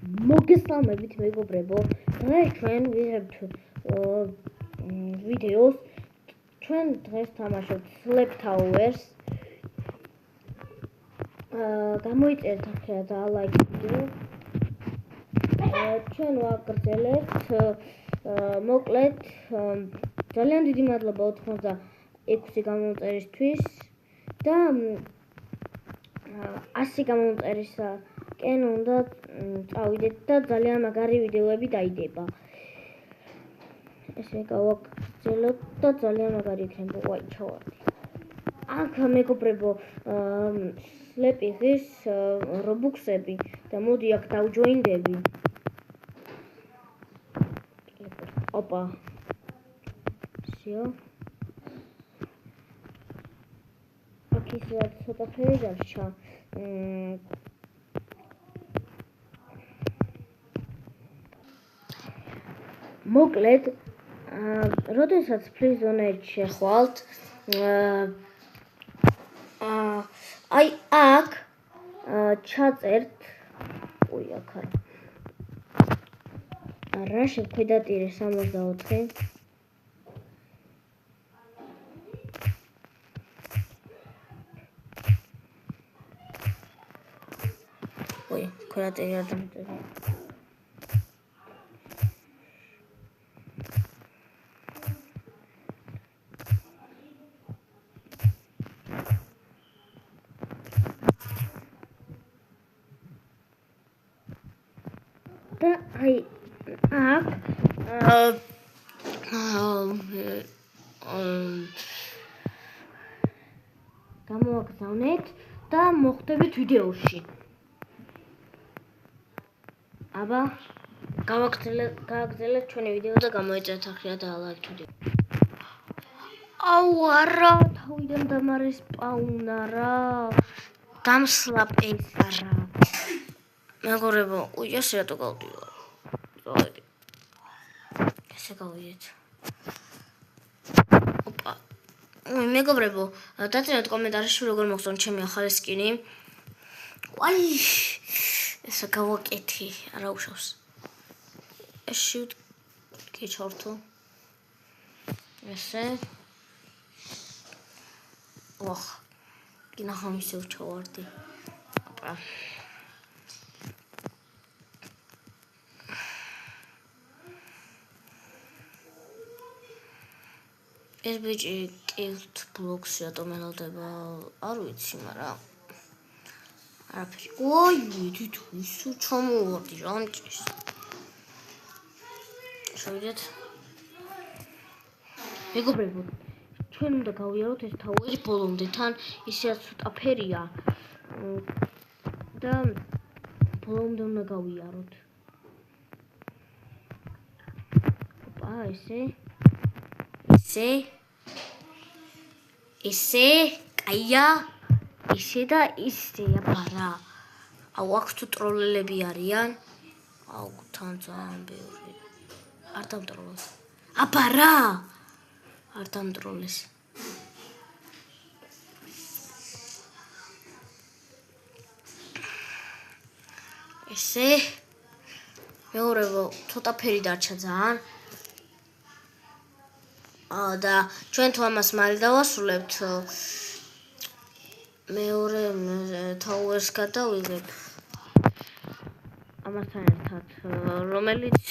მოგესალმებით მეგობრებო, დღეს ჩვენ ვიღებთ ვიდეოს. ჩვენ დღეს თამაშობთ Slap Towers. გამოიწერეთ ახლა და ლაიქ ვიდეო. ჩვენ ვაგრძელებთ მოკლედ ძალიან დიდი მადლობა 86 გამომწერისთვის და 100 გამომწერისაკენ უნდა წავიდეთ და ძალიან მაგარი ვიდეოები დაიდება. ესე გავაგრძელოთ და ძალიან მაგარი იქნება. ვაი, ჩავარდი. აქ მეგობრებო, სლეპის რობუქსები და მოდი აქ დავჯოინდები. ოპა. всё. აქ ის ცოტა ფერი დარჩა. მოკლედ, როდესაც ფრიზონერში შეხვალთ, აი აქ ჩაწერთ, უი აქ არა შეფედატირე 64. უი, ქორატერი არ დამწერე. და აი აქ გამოვაგზავნეთ და მოხვდებით ვიდეოში. აბა გავაგრძელეთ ჩვენი ვიდეო და გამოიწერეთ ახლა და ლაიქ ვიდეო. აუ არა, თავიდან დამარესპაუნა რა. დამსლაპეს არა. მეგობრებო, უი ესე რატო გავდივარ? წავედი. ესე გავიდეთ. ოპა. უი მეგობრებო, დაწერეთ კომენტარებში როგორ მოგწონთ ჩემი ახალი სკინი. ვაი, ესე გავაკეთე, არა უშავს. ეში გეჩორთო. ესე. ოხ. გინახავ ისევ ჩავარდი. ოპა. ეს ბიჭი კილთ ბლოქს რატომ ელოდება? არ ვიცი, მაგრამ არაფერი. ოი, ვიდით ისო ჩამოვარდი რამჭის. შევიდეთ. მეგობრებო, ჩვენ უნდა გავიაროთ ეს ტაუერი ბოლომდე, თან ისეაც ცოტა ფერია. და ბოლომდე უნდა გავიაროთ. ოპა, ესე, კაია, ისე და ისე, აბარა. აუ, აქ თუ ტროლელები არიან. აუ, თან ძალიან ბევრი. არ დამტროლეს. აბარა! არ დამტროლეს. ესე, მეორებო, ცოტა ფერი დარჩა ძალიან. და ჩვენ თუ ამას მალე დავასრულებთ, მეორე ტაუერს გადავიღებ. ამასთან ერთად, რომელიც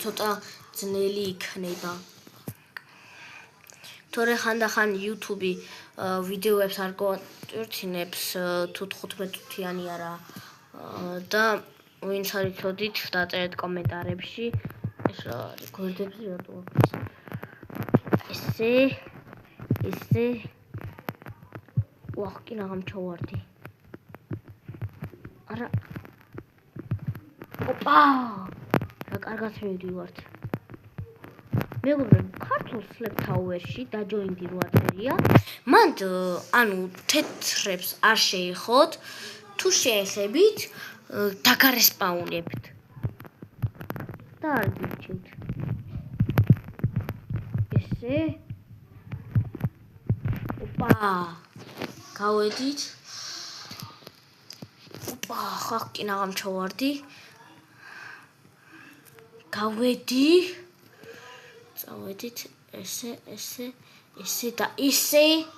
ცოტა ძნელი იქნება. თორე ხანდახან YouTube ვიდეოებს არ გვატვირთინებს თუ 15 წუთიანი არა. და ვინც არ იცოდით, დაწერეთ კომენტარებში. ეს რა არის, გვერდებზე რატო აქვს? ესე. ვახ, კინაღამ ჩავარდი. არა. ოპა! რა კარგად მივდივართ. მეგობრებო, ქართულ Slap Tower-ში დაჯოინდი 8 ფერია. მან ანუ თეთრებს არ შეეხოთ, თუ შეეხებით, დაგარესპაუნებთ. და არ გიჩვით. ესე. ოპა! გავედით. ოპა, ხახ კინაღამ ჩავარდი. გავედი. წავედით ესე და ისე.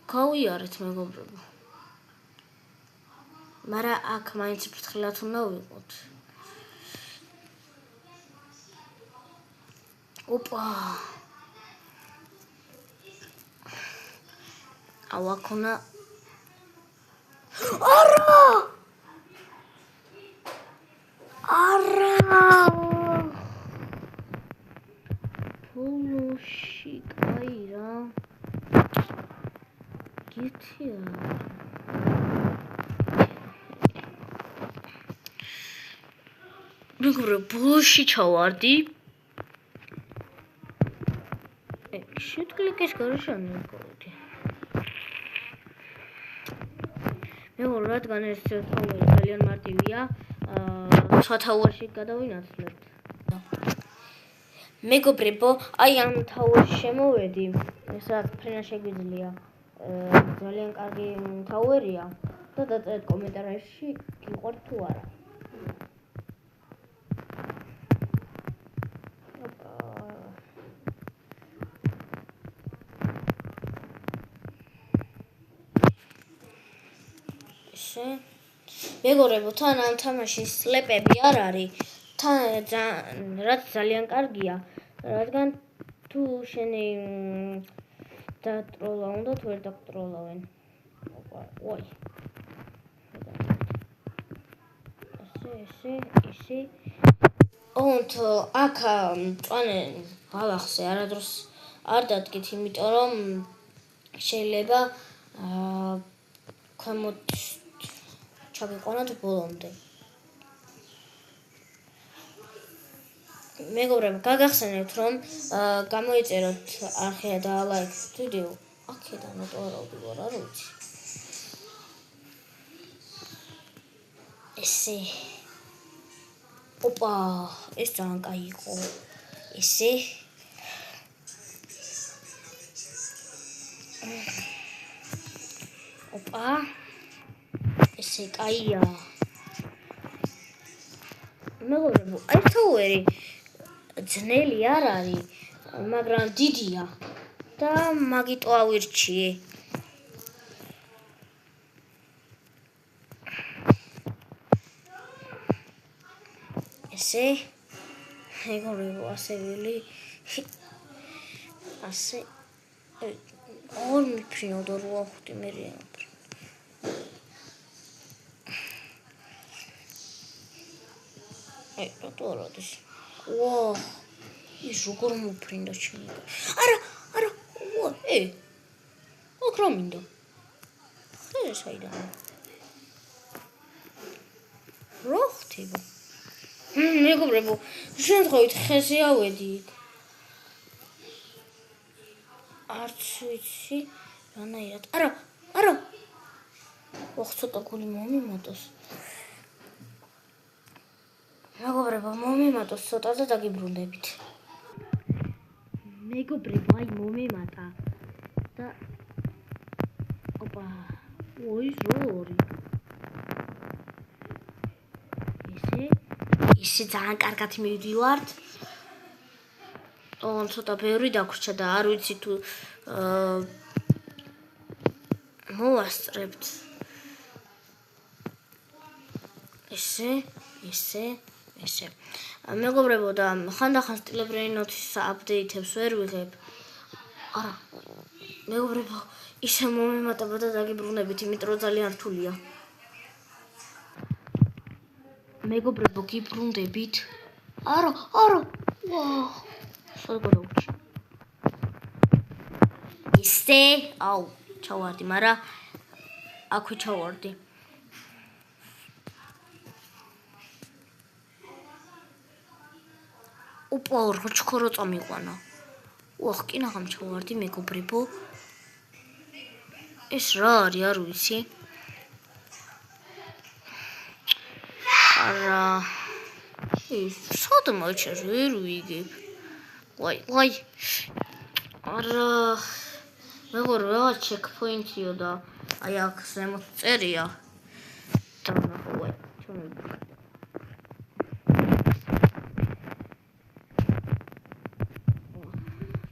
გავიარეთ მეგობრებო. მაგრამ აქ მაინც ფრთხილად უნდა ვიყოთ. ოპა. ავაკונה. არა. ბოლოში კაი რა. გითია. მეგობრებო, ბოლოში ჩავარდი. შეტკლიკის გარშემო მოვიდი. მეგობრებო, რადგან ეს თაური ძალიან მარტივია, სხვა თაურში გადავინაცვლებთ. მეგობრებო, აი ამ თაურში შემოვედი. სადაც ფრენა შეგვიძლია. ძალიან კარგი თაურია და დაწერეთ კომენტარებში გიყვართ თუ არა. მეგობრებო, თან ამ თამაშის სლეპები არ არის. რაც ძალიან კარგია, რადგან თუ შენი დატროლა უნდა თუ ვერ დაგტროლავენ. ой. ესე. ოღონდ აქ მწვანე ბალახზე არადროს არ დადგით, იმიტომ რომ შეიძლება ქვემოთ ჩაგიყვანოთ ბოლომდე. მეგობრებო, გაგახსენებთ რომ გამოიწეროთ არხია და ლაიქს ვიდეო. აქედან მოტოვებდი ვარ, არ ვიცი. ესე. ოპა, ეს ძალიან კაი იყო. ესე. ოპა. ესე კაია. მეგობრებო, ეს თაური ძნელი არ არის, მაგრამ დიდია და მაგიტო ავირჩიე. ესე მეგობრებო, ასე ვილი ასე ორ მიფრინო და რო ახუტი მერია. რატო არ არის? ვა, ის როგორ მოფრინდა ჩემი. არა, ვა, აქ რა მინდა? ხე საიდან? რა ხდება? მეგობრებო, შემთხვევით ხეზე ავედი. არც ვიცი, რანაირად. არა. ოხ, ცოტა გული მომიმატოს. მეგობრებო, მომიმატოს ცოტა და დაგიბრუნდებით. მეგობრებო, აი მომიმატა და ოპა, ой, ზორი. ისე ძალიან კარგად მივდივართ. ცოტა ბევრი დაგვრჩა და არ ვიცი თუ მოვასწრებთ. ესე. მეგობრებო, და ხანდახან სტილებრენი ნოთის აპდეიტებს ვერ ვიღებ. არა. მეგობრებო, ისე მომიმატება და დაგიბრუნებით, იმიტომ რომ ძალიან რთულია. მეგობრებო, გიბრუნდებით. არა. ვა. საგადავჭი. ისე, აუ, ჩავარდი, მაგრამ აქვე ჩავარდი. ოპა, როჩქორო წამიყვანა. უახ, კინაღამ ჩავარდი, მეგობრებო. ეს რა არის, არ ვიცი. არა. სად მოიჩეს, ვერ ვიგებ. ვაი. არა. მეგობრებო, რა ჩეკპოინტიო და აი აქ ზემოთ წერია. და ნახო, ჩემი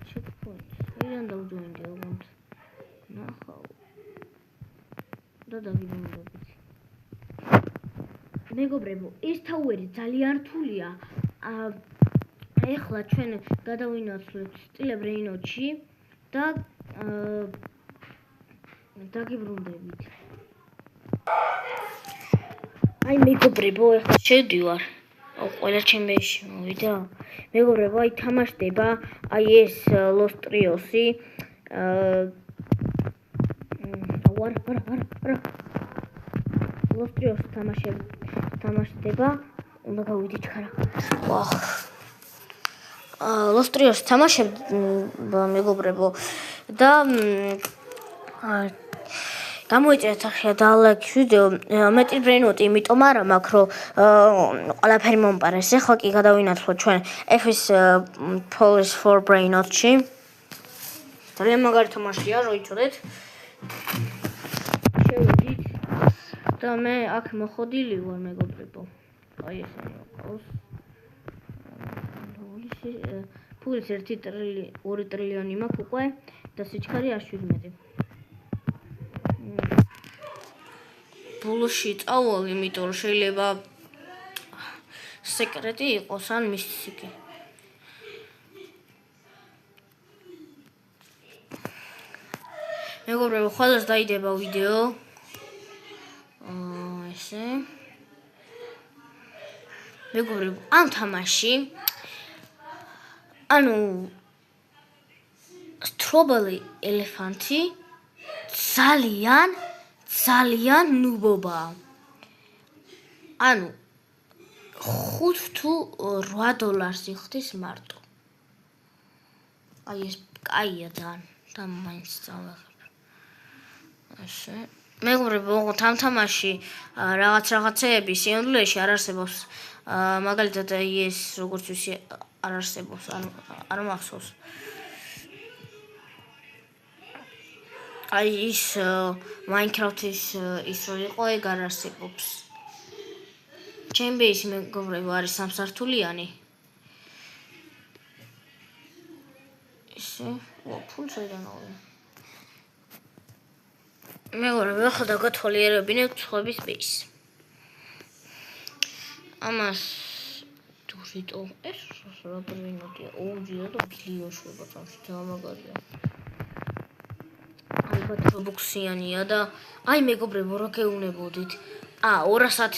Checkpoint. და უძვენდი ოღონდ. ნახავ. და დაგიბრუნდებით. მეგობრებო, ეს თაუერი ძალიან რთულია. ეხლა ჩვენ გადავინაცვლებთ სტილ ბრეინოტში და დაგიბრუნდებით. აი მეგობრებო, ეხლა შევდივარ. ყველა ჩემბერში მოვიდა. მეგობრებო, აი თამაშდება, აი ეს Lost Trios-ი. არა. Lost Trios თამაშდება. უნდა გავიდეთ ხარა. ვახ. Lost Trios თამაშდება მეგობრებო და გამოიწერეთ ახლა და ლაიქი ვიდეო მეტი ბრეინოტი იმიტომ არა მაქვს რომ ყველაფერი მომპარეს. ეხლა კი გადავინაცვლოთ ჩვენ F-ის Polish for Brainot-ში. ძალიან მაგარი თამაშია, რო იცოდეთ. შევიდით და მე აქ მოხოდილი ვარ მეგობრებო. აი ესე ყავს. ფულის 2 ტრილიონი მაქვს უკვე და სიჩქარე 17. ბულში წავალ, იმიტომ რომ შეიძლება სეკრეტი იყოს ან მისტიკი. მეგობრებო, ყველას დაიდება ვიდეო. ესე. მეგობრებო, ამ თამაში ანუ სტრობელი ელეფანტი ძალიან ნუბობაა. ანუ 5 თუ 8 დოლარს იხდის მარტო. აი ეს კაია ძალიან და მაინც წავაღებ. ესე მეგობრებო, ამ თამაში რაღაცეები სინამდვილეში არ არსებობს. მაგალითად ეს როგორც ვიცი არ არსებობს, არ მახსოვს. აი ის Minecraft-ის ის რო იყო, ეგ არ არსებობს. ჩემბეის მეგობრებო არის სამსართულიანი. ესე, ფულს აიდანავი. მეგობრებო, ახლა დაგათვალიერებინებთ სხვების ბეის. ამას დურიტო ეს რა ბრეინოტია, ოუჯია და ბილიონშუება წამში დამაგარია. ალბათ რობოქსიანია და აი მეგობრებო, რა გეუბნებოდით? 200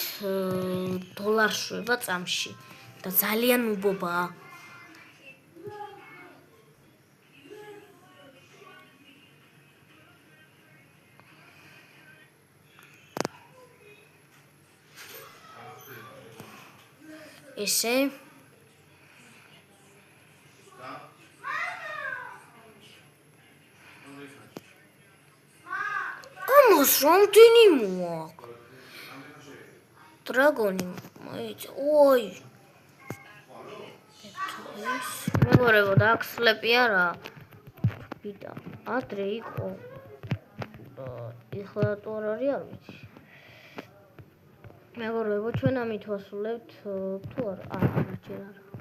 დოლარს შვება წამში და ძალიან უბობაა. ესე ამას რამდენი მოაქვს? დრაგონი მოიცა. ოი. მეგობრებო, დააქსლები არა. ბიდა. ადრე იყო. ეხლა თუ არ არის, არ ვიცი. მეგობრებო, ჩვენ ამით ვასრულებთ თუ არა? არა, ჯერ არა.